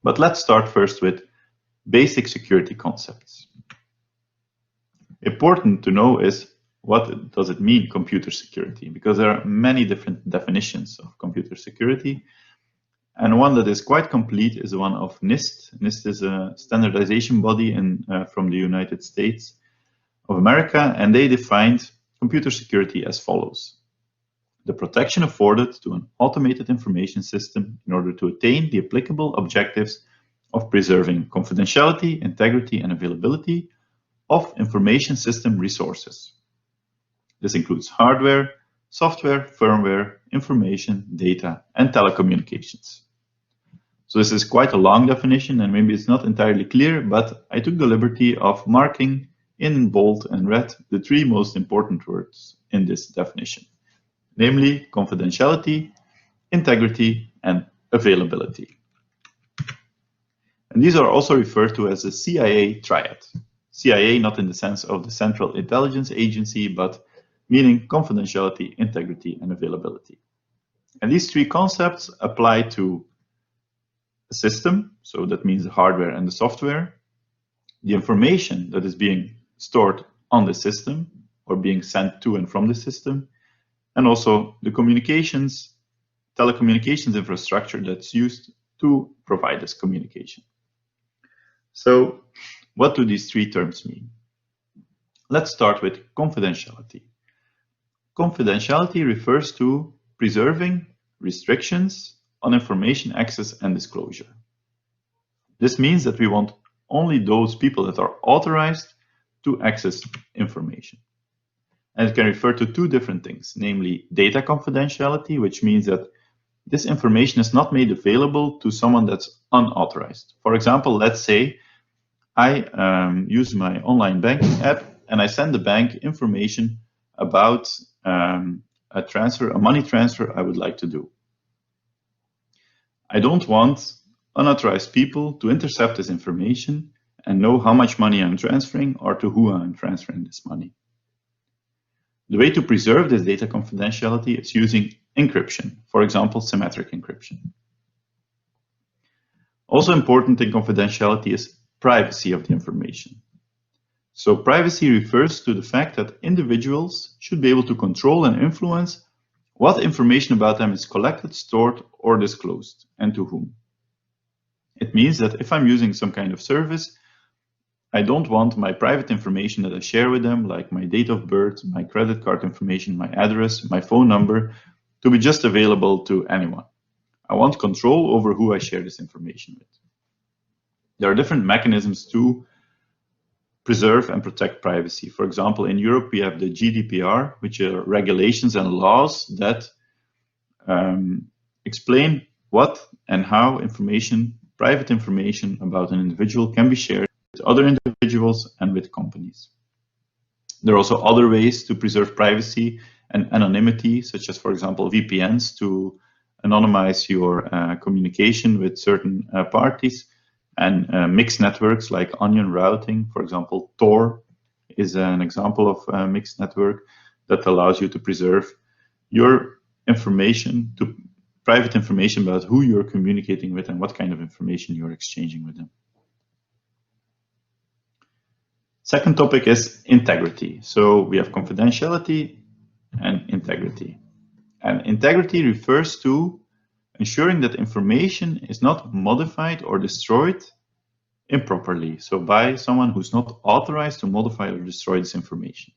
But let's start first with basic security concepts. Important to know is, what does it mean, computer security? Because there are many different definitions of computer security. And one that is quite complete is the one of NIST. NIST is a standardization body from the United States of America, and they defined computer security as follows: the protection afforded to an automated information system in order to attain the applicable objectives of preserving confidentiality, integrity, and availability of information system resources. This includes hardware, software, firmware, information, data, and telecommunications. So this is quite a long definition, and maybe it's not entirely clear, but I took the liberty of marking in bold and red the three most important words in this definition, namely confidentiality, integrity, and availability. And these are also referred to as the CIA triad. CIA not in the sense of the Central Intelligence Agency, but meaning confidentiality, integrity, and availability. And these three concepts apply to a system, so that means the hardware and the software, the information that is being stored on the system or being sent to and from the system, and also the telecommunications infrastructure that's used to provide this communication. So what do these three terms mean? Let's start with confidentiality. Confidentiality refers to preserving restrictions on information access and disclosure. This means that we want only those people that are authorized to access information. And it can refer to two different things, namely data confidentiality, which means that this information is not made available to someone that's unauthorized. For example, let's say I use my online banking app and I send the bank information about a money transfer I would like to do. I don't want unauthorized people to intercept this information and know how much money I'm transferring or to who I'm transferring this money. The way to preserve this data confidentiality is using encryption, for example, symmetric encryption. Also important in confidentiality is privacy of the information. So privacy refers to the fact that individuals should be able to control and influence what information about them is collected, stored, or disclosed, and to whom. It means that if I'm using some kind of service, I don't want my private information that I share with them, like my date of birth, my credit card information, my address, my phone number, to be just available to anyone. I want control over who I share this information with. There are different mechanisms to preserve and protect privacy. For example, in Europe, we have the GDPR, which are regulations and laws that explain what and how private information about an individual can be shared with other individuals and with companies. There are also other ways to preserve privacy and anonymity, such as, for example, VPNs to anonymize your communication with certain parties, and mixed networks like onion routing. For example, Tor is an example of a mixed network that allows you to preserve your information, private information about who you're communicating with and what kind of information you're exchanging with them. Second topic is integrity. So we have confidentiality and integrity. And integrity refers to ensuring that information is not modified or destroyed improperly, so by someone who's not authorized to modify or destroy this information.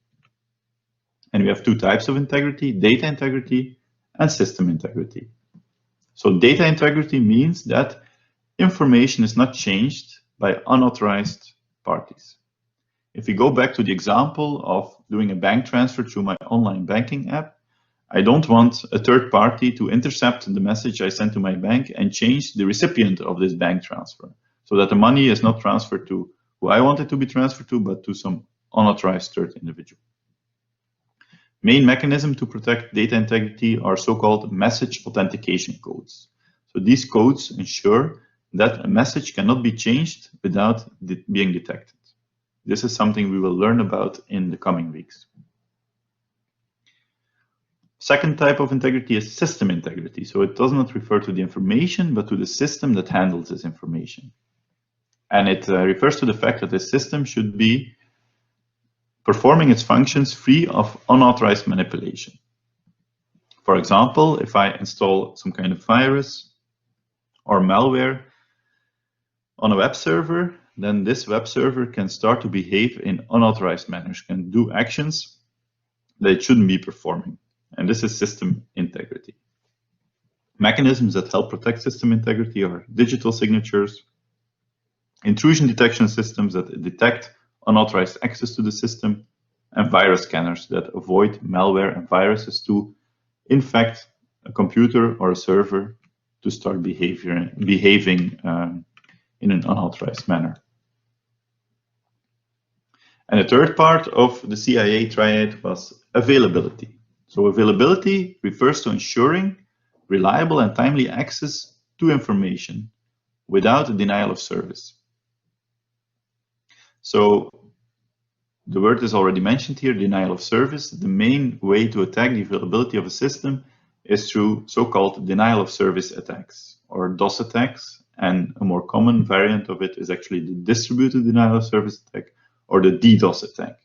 And we have two types of integrity: data integrity and system integrity. So data integrity means that information is not changed by unauthorized parties. If we go back to the example of doing a bank transfer through my online banking app, I don't want a third party to intercept the message I sent to my bank and change the recipient of this bank transfer, so that the money is not transferred to who I want it to be transferred to, but to some unauthorized third individual. Main mechanism to protect data integrity are so-called message authentication codes. So these codes ensure that a message cannot be changed without being detected. This is something we will learn about in the coming weeks. Second type of integrity is system integrity. So it does not refer to the information, but to the system that handles this information. And it refers to the fact that the system should be performing its functions free of unauthorized manipulation. For example, if I install some kind of virus or malware on a web server, then this web server can start to behave in unauthorized manners, can do actions that it shouldn't be performing. And this is system integrity. Mechanisms that help protect system integrity are digital signatures, intrusion detection systems that detect unauthorized access to the system, and virus scanners that avoid malware and viruses to infect a computer or a server to start behaving in an unauthorized manner. And the third part of the CIA triad was availability. So availability refers to ensuring reliable and timely access to information without a denial of service. So the word is already mentioned here, denial of service. The main way to attack the availability of a system is through so-called denial of service attacks or DOS attacks. And a more common variant of it is actually the distributed denial of service attack or the DDoS attack.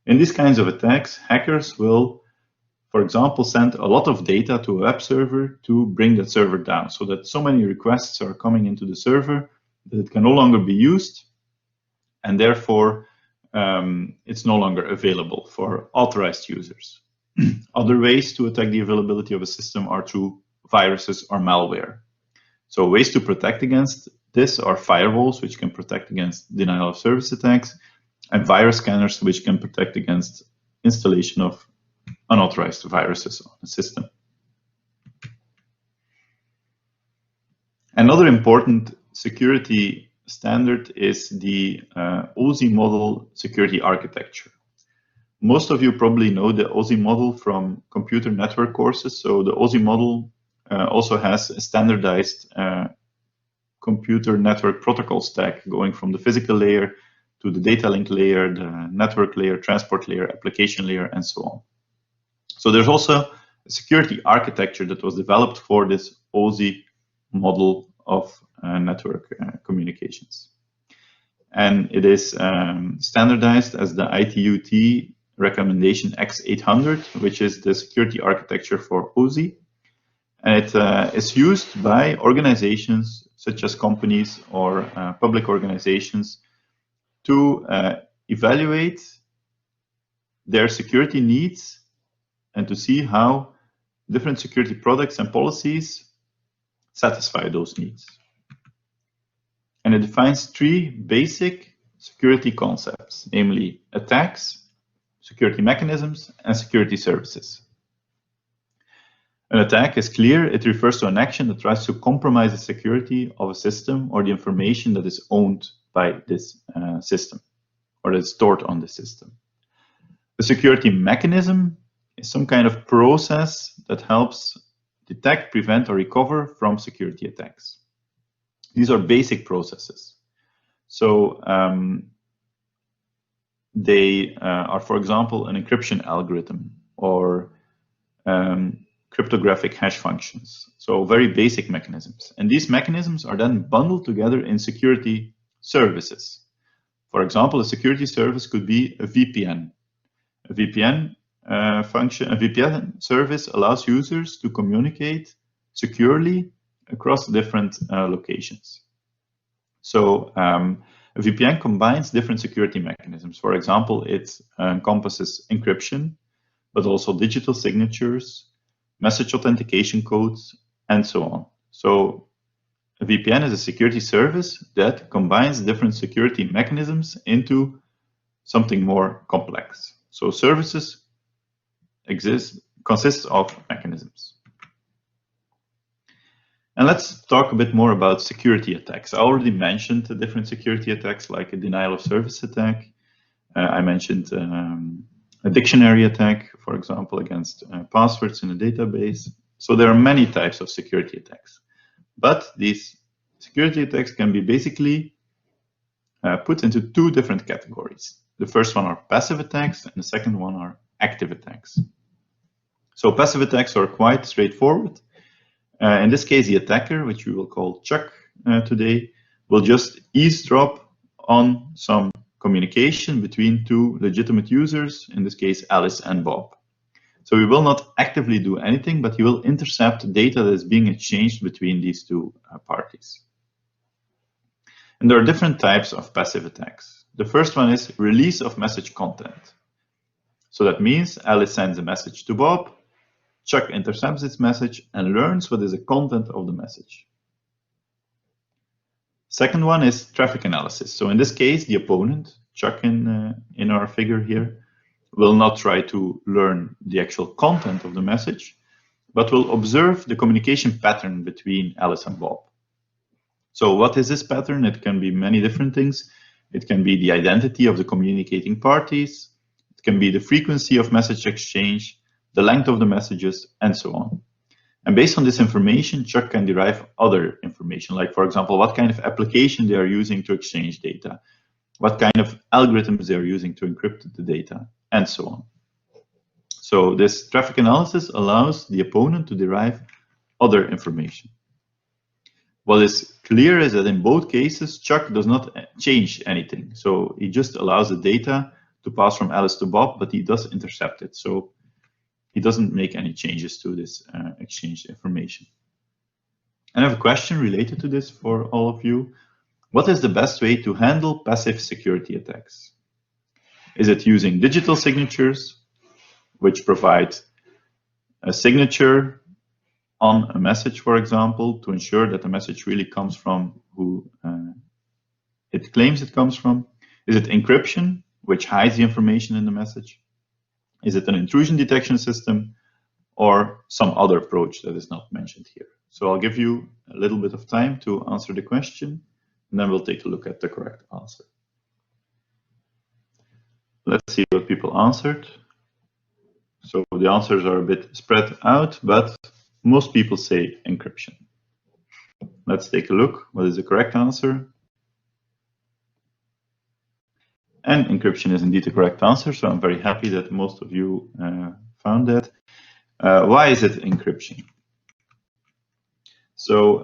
In these kinds of attacks, hackers will, for example, send a lot of data to a web server to bring that server down, so that so many requests are coming into the server that it can no longer be used, and therefore it's no longer available for authorized users. Other ways to attack the availability of a system are through viruses or malware. So ways to protect against this are firewalls, which can protect against denial of service attacks, and virus scanners, which can protect against installation of unauthorized viruses on the system. Another important security standard is the OSI model security architecture. Most of you probably know the OSI model from computer network courses. So the OSI model also has a standardized computer network protocol stack going from the physical layer to the data link layer, the network layer, transport layer, application layer, and so on. So there's also a security architecture that was developed for this OSI model of network communications. And it is standardized as the ITU-T recommendation X800, which is the security architecture for OSI. And it is used by organizations such as companies or public organizations to evaluate their security needs and to see how different security products and policies satisfy those needs. And it defines three basic security concepts, namely attacks, security mechanisms, and security services. An attack is clear. It refers to an action that tries to compromise the security of a system or the information that is owned by this system or that is stored on the system. The security mechanism is some kind of process that helps detect, prevent, or recover from security attacks. These are basic processes. So they are, for example, an encryption algorithm or cryptographic hash functions. So very basic mechanisms. And these mechanisms are then bundled together in security services. For example, a security service could be a VPN. A VPN function, a VPN service allows users to communicate securely across different locations. So a VPN combines different security mechanisms. For example, it encompasses encryption, but also digital signatures, message authentication codes, and so on. So a VPN is a security service that combines different security mechanisms into something more complex. So services consist of mechanisms. And let's talk a bit more about security attacks. I already mentioned the different security attacks, like a denial of service attack. I mentioned a dictionary attack, for example, against passwords in a database. So there are many types of security attacks. But these security attacks can be basically put into two different categories. The first one are passive attacks, and the second one are active attacks. So passive attacks are quite straightforward. In this case, the attacker, which we will call Chuck today, will just eavesdrop on some communication between two legitimate users, in this case, Alice and Bob. So he will not actively do anything, but he will intercept data that is being exchanged between these two parties. And there are different types of passive attacks. The first one is release of message content. So that means Alice sends a message to Bob, Chuck intercepts its message and learns what is the content of the message. Second one is traffic analysis. So in this case, the opponent, Chuck in our figure here, will not try to learn the actual content of the message, but will observe the communication pattern between Alice and Bob. So what is this pattern? It can be many different things. It can be the identity of the communicating parties. It can be the frequency of message exchange, the length of the messages, and so on. And based on this information, Chuck can derive other information, like, for example, what kind of application they are using to exchange data, what kind of algorithms they are using to encrypt the data, and so on. So this traffic analysis allows the opponent to derive other information. What is clear is that in both cases, Chuck does not change anything. So he just allows the data to pass from Alice to Bob, but he does intercept it. So he doesn't make any changes to this exchanged information. And I have a question related to this for all of you. What is the best way to handle passive security attacks? Is it using digital signatures, which provide a signature on a message, for example, to ensure that the message really comes from who it claims it comes from? Is it encryption, which hides the information in the message? Is it an intrusion detection system, or some other approach that is not mentioned here? So I'll give you a little bit of time to answer the question, and then we'll take a look at the correct answer. Let's see what people answered. So the answers are a bit spread out, but most people say encryption. Let's take a look. What is the correct answer? And encryption is indeed the correct answer, so I'm very happy that most of you found that. Why is it encryption? So,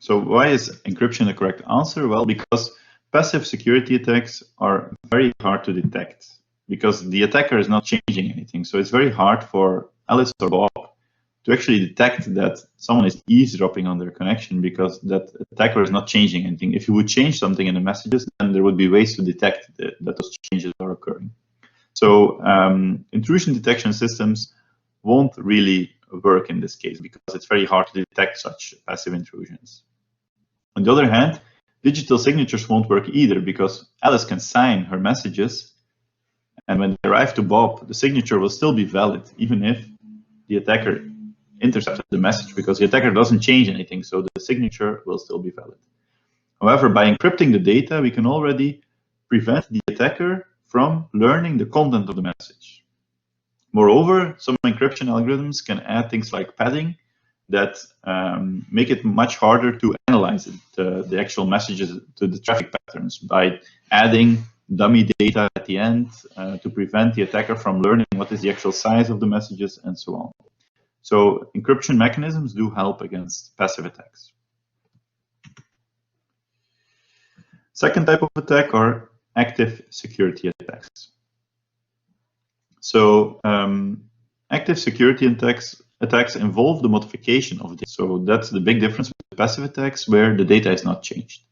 So why is encryption the correct answer? Well, because passive security attacks are very hard to detect, because the attacker is not changing anything. So it's very hard for Alice or Bob to actually detect that someone is eavesdropping on their connection, because that attacker is not changing anything. If you would change something in the messages, then there would be ways to detect that those changes are occurring. So intrusion detection systems won't really work in this case, because it's very hard to detect such passive intrusions. On the other hand, digital signatures won't work either, because Alice can sign her messages, and when they arrive to Bob, the signature will still be valid, even if the attacker intercepted the message, because the attacker doesn't change anything, so the signature will still be valid. However, by encrypting the data, we can already prevent the attacker from learning the content of the message. Moreover, some encryption algorithms can add things like padding that make it much harder to analyze the actual messages to the traffic patterns, by adding dummy data at the end to prevent the attacker from learning what is the actual size of the messages and so on. So encryption mechanisms do help against passive attacks. Second type of attack are active security attacks. So active security attacks involve the modification of data. So that's the big difference with passive attacks, where the data is not changed.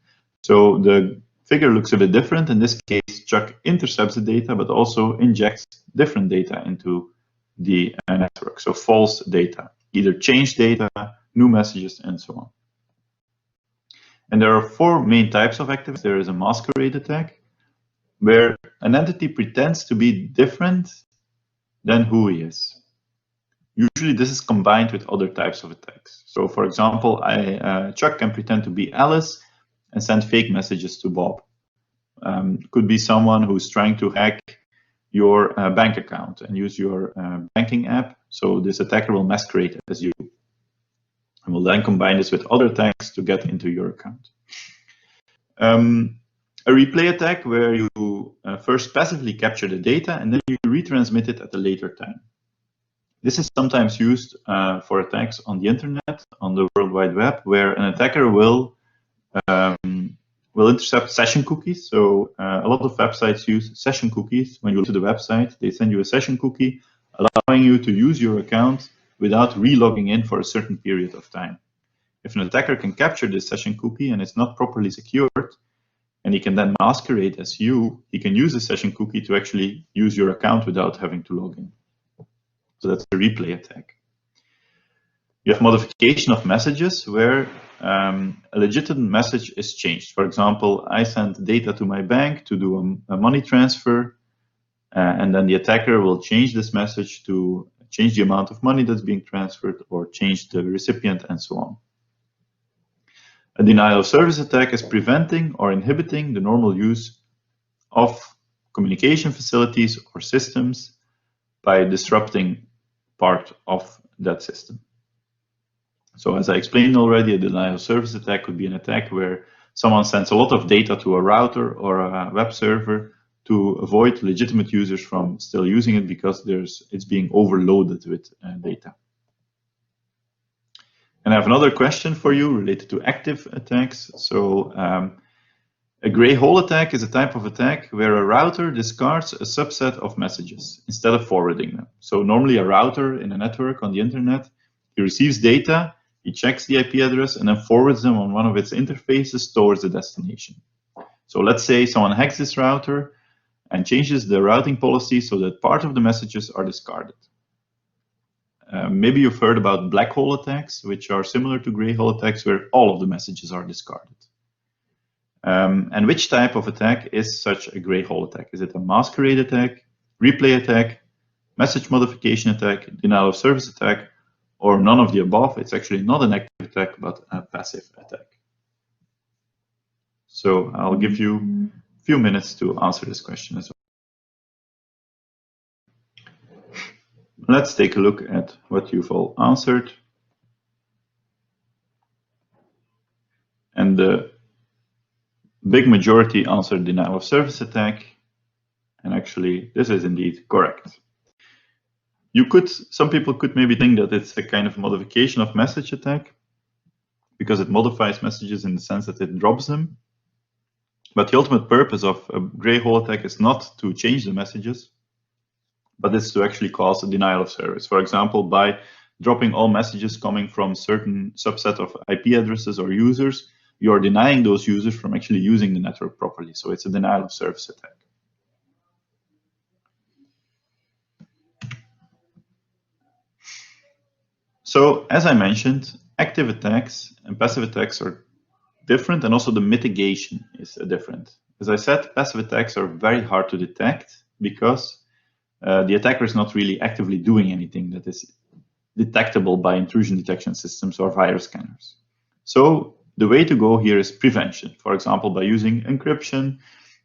So the figure looks a bit different. In this case, Chuck intercepts the data, but also injects different data into the network. So false data, either changed data, new messages, and so on. And there are four main types of activities. There is a masquerade attack, where an entity pretends to be different than who he is. Usually this is combined with other types of attacks. So for example, Chuck can pretend to be Alice and send fake messages to Bob. Could be someone who's trying to hack your bank account and use your banking app. So this attacker will masquerade as you, and will then combine this with other attacks to get into your account. A replay attack where you first passively capture the data and then you retransmit it at a later time. This is sometimes used for attacks on the internet, on the World Wide Web, where an attacker will intercept session cookies. So a lot of websites use session cookies. When you go to the website, they send you a session cookie, allowing you to use your account without re-logging in for a certain period of time. If an attacker can capture this session cookie and it's not properly secured, and he can then masquerade as you, he can use the session cookie to actually use your account without having to log in. So that's a replay attack. You have modification of messages where a legitimate message is changed. For example, I send data to my bank to do a money transfer, and then the attacker will change this message to change the amount of money that's being transferred or change the recipient and so on. A denial of service attack is preventing or inhibiting the normal use of communication facilities or systems by disrupting part of that system. So as I explained already, a denial of service attack could be an attack where someone sends a lot of data to a router or a web server to avoid legitimate users from still using it because it's being overloaded with data. And I have another question for you related to active attacks. So a gray hole attack is a type of attack where a router discards a subset of messages instead of forwarding them. So normally a router in a network on the internet, he receives data, he checks the IP address and then forwards them on one of its interfaces towards the destination. So let's say someone hacks this router and changes the routing policy so that part of the messages are discarded. Maybe you've heard about black hole attacks, which are similar to gray hole attacks where all of the messages are discarded. And which type of attack is such a gray hole attack? Is it a masquerade attack, replay attack, message modification attack, denial of service attack, or none of the above? It's actually not an active attack, but a passive attack. So I'll give you a few minutes to answer this question as well. Let's take a look at what you've all answered. And the big majority answered denial of service attack. And actually, this is indeed correct. Some people could maybe think that it's a kind of modification of message attack because it modifies messages in the sense that it drops them. But the ultimate purpose of a gray hole attack is not to change the messages, but it's to actually cause a denial of service. For example, by dropping all messages coming from certain subset of IP addresses or users, you are denying those users from actually using the network properly. So it's a denial of service attack. So as I mentioned, active attacks and passive attacks are different, and also the mitigation is different. As I said, passive attacks are very hard to detect because the attacker is not really actively doing anything that is detectable by intrusion detection systems or virus scanners. So the way to go here is prevention, for example, by using encryption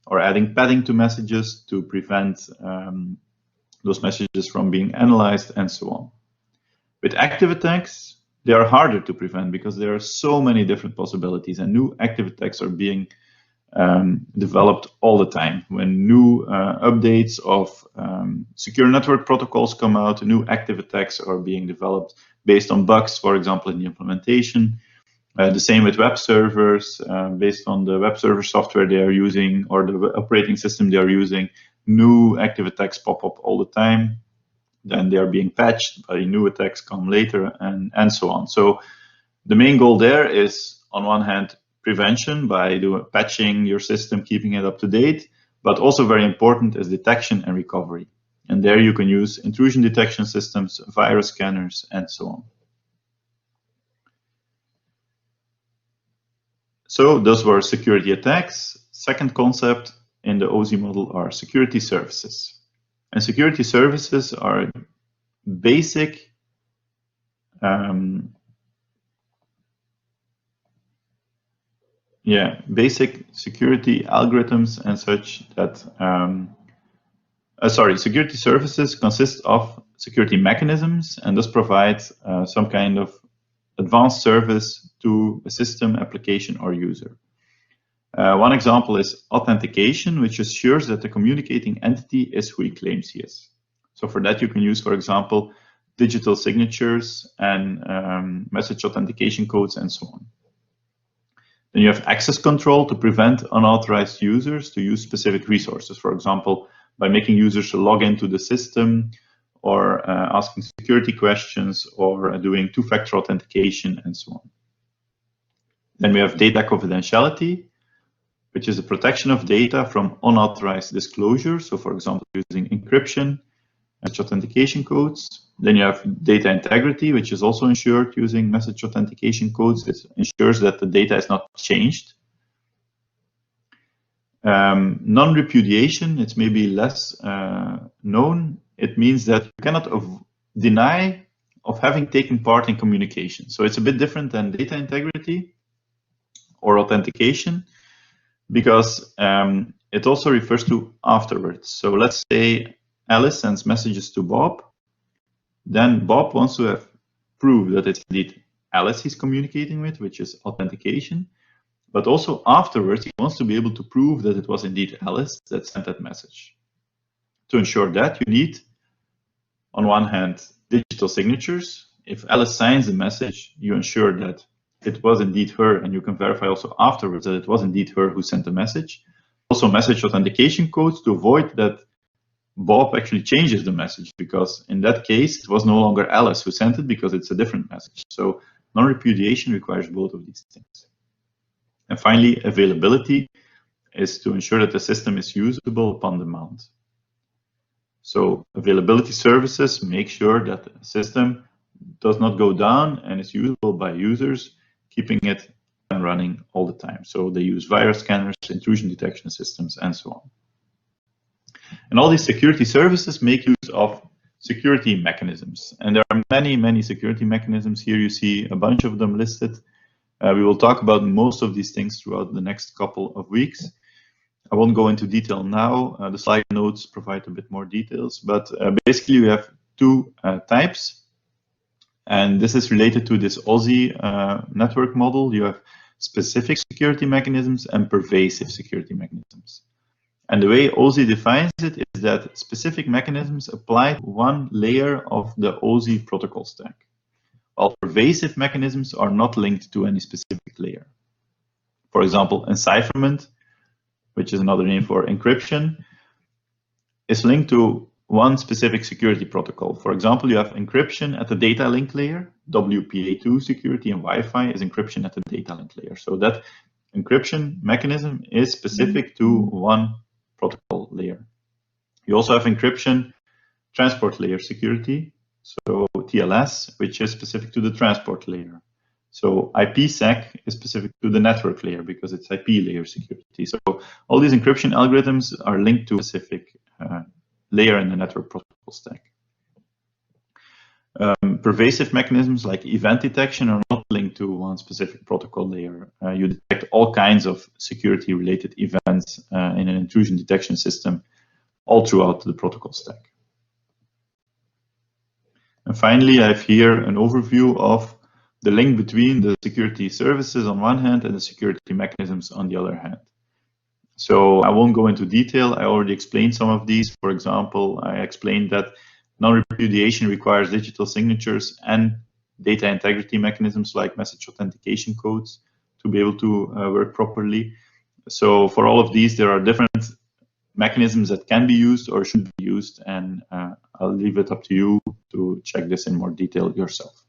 or adding padding to messages to prevent those messages from being analyzed and so on. With active attacks, they are harder to prevent because there are so many different possibilities, and new active attacks are being developed all the time. When new updates of secure network protocols come out, new active attacks are being developed based on bugs, for example, in the implementation. The same with web servers, based on the web server software they are using or the operating system they are using. New active attacks pop up all the time. Then they are being patched, but new attacks come later, and so on. So the main goal there is, on one hand, prevention by patching your system, keeping it up to date, but also very important is detection and recovery. And there you can use intrusion detection systems, virus scanners, and so on. So those were security attacks. Second concept in the OSI model are security services. And security services are basic basic security algorithms and such that security services consist of security mechanisms and thus provide some kind of advanced service to a system, application, or user. One example is authentication, which assures that the communicating entity is who he claims he is. So for that, you can use, for example, digital signatures and message authentication codes and so on. Then you have access control to prevent unauthorized users to use specific resources, for example, by making users log into the system or asking security questions or doing two-factor authentication and so on. Then we have data confidentiality, which is the protection of data from unauthorized disclosure. So for example, using encryption, message authentication codes. Then you have data integrity, which is also ensured using message authentication codes. It ensures that the data is not changed. Non-repudiation, it's maybe less known. It means that you cannot deny of having taken part in communication. So it's a bit different than data integrity or authentication, because it also refers to afterwards. So let's say Alice sends messages to Bob. Then Bob wants to have proof that it's indeed Alice he's communicating with, which is authentication. But also afterwards, he wants to be able to prove that it was indeed Alice that sent that message. To ensure that, you need, on one hand, digital signatures. If Alice signs a message, you ensure that it was indeed her, and you can verify also afterwards that it was indeed her who sent the message. Also message authentication codes to avoid that Bob actually changes the message, because in that case, it was no longer Alice who sent it because it's a different message. So non-repudiation requires both of these things. And finally, availability is to ensure that the system is usable upon demand. So availability services make sure that the system does not go down and is usable by users, keeping it running all the time. So they use virus scanners, intrusion detection systems, and so on. And all these security services make use of security mechanisms. And there are many, many security mechanisms. Here you see a bunch of them listed. We will talk about most of these things throughout the next couple of weeks. I won't go into detail now. The slide notes provide a bit more details, but basically we have two types. And this is related to this OSI network model. You have specific security mechanisms and pervasive security mechanisms. And the way OSI defines it is that specific mechanisms apply to one layer of the OSI protocol stack, while pervasive mechanisms are not linked to any specific layer. For example, encipherment, which is another name for encryption, is linked to one specific security protocol. For example, you have encryption at the data link layer. WPA2 security and Wi-Fi is encryption at the data link layer. So that encryption mechanism is specific to one protocol layer. You also have encryption transport layer security, so TLS, which is specific to the transport layer. So IPsec is specific to the network layer because it's IP layer security. So all these encryption algorithms are linked to a specific layer in the network protocol stack. Pervasive mechanisms like event detection are not linked to one specific protocol layer. You detect all kinds of security-related events in an intrusion detection system all throughout the protocol stack. And finally, I have here an overview of the link between the security services on one hand and the security mechanisms on the other hand. So I won't go into detail. I already explained some of these. For example, I explained that non-repudiation requires digital signatures and data integrity mechanisms like message authentication codes to be able to work properly. So for all of these, there are different mechanisms that can be used or should be used, and I'll leave it up to you to check this in more detail yourself.